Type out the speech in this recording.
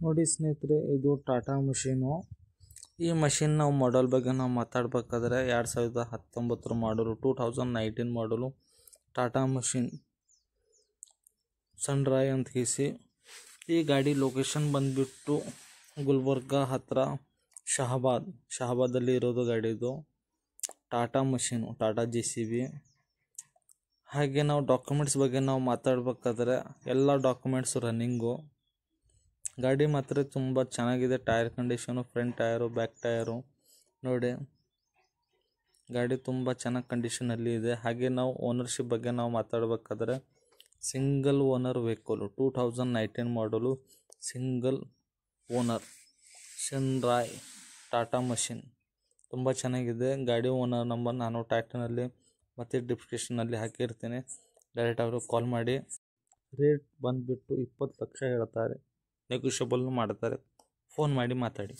ನೋಡಿ ಸ್ನೇಹಿತರೆ, ಇದು ಟಾಟಾ ಮಷೀನು. ಈ ಮಷೀನ್ ನಾವು ಮಾಡಲ್ ಬಗ್ಗೆ ನಾವು ಮಾತಾಡಬೇಕಾದ್ರೆ 2019 ಮಾಡಲು, 2019 ಮಾಡಲು ಟಾಟಾ ಮಷೀನ್ ಸನ್ರಾಯ್ ಅಂತ ಗೀಸಿ. ಈ ಗಾಡಿ ಲೊಕೇಶನ್ ಬಂದುಬಿಟ್ಟು ಗುಲ್ಬರ್ಗ ಹತ್ರ ಶಹಾಬಾದಲ್ಲಿ ಇರೋದು ಗಾಡಿ. ಇದು ಟಾಟಾ ಮಷೀನು, ಟಾಟಾ JCB. ಹಾಗೆ ನಾವು ಡಾಕ್ಯುಮೆಂಟ್ಸ್ ಬಗ್ಗೆ ನಾವು ಮಾತಾಡಬೇಕಾದ್ರೆ ಎಲ್ಲ ಡಾಕ್ಯುಮೆಂಟ್ಸ್ ರನ್ನಿಂಗು. ಗಾಡಿ ಮಾತ್ರ ತುಂಬ ಚೆನ್ನಾಗಿದೆ. Tyre condition, front tyre, back tyre ನೋಡಿ, ಗಾಡಿ ತುಂಬ ಚೆನ್ನಾಗಿ ಕಂಡೀಷನಲ್ಲಿ ಇದೆ. ಹಾಗೆ ನಾವು ಓನರ್ಶಿಪ್ ಬಗ್ಗೆ ನಾವು ಮಾತಾಡಬೇಕಾದ್ರೆ ಸಿಂಗಲ್ ಓನರ್ ವೆಹಿಕಲು, 2019 ಮಾಡಲು, ಸಿಂಗಲ್ ಓನರ್ ಸನ್ರಾಯ್ ಟಾಟಾ ಮಷೀನ್. ತುಂಬ ಚೆನ್ನಾಗಿದೆ ಗಾಡಿ. ಓನರ್ ನಂಬರ್ ನಾನು ಟೈಟಲ್ನಲ್ಲಿ ಮತ್ತು ಡಿಸ್ಕ್ರಿಪ್ಷನಲ್ಲಿ ಹಾಕಿರ್ತೀನಿ. ಡೈರೆಕ್ಟ್ ಅವರು ಕಾಲ್ ಮಾಡಿ. ರೇಟ್ ಬಂದುಬಿಟ್ಟು 20 ಲಕ್ಷ ಹೇಳ್ತಾರೆ, ನೆಗೋಷಿಯಬಲ್ ಮಾಡ್ತಾರೆ. ಫೋನ್ ಮಾಡಿ ಮಾತಾಡಿ.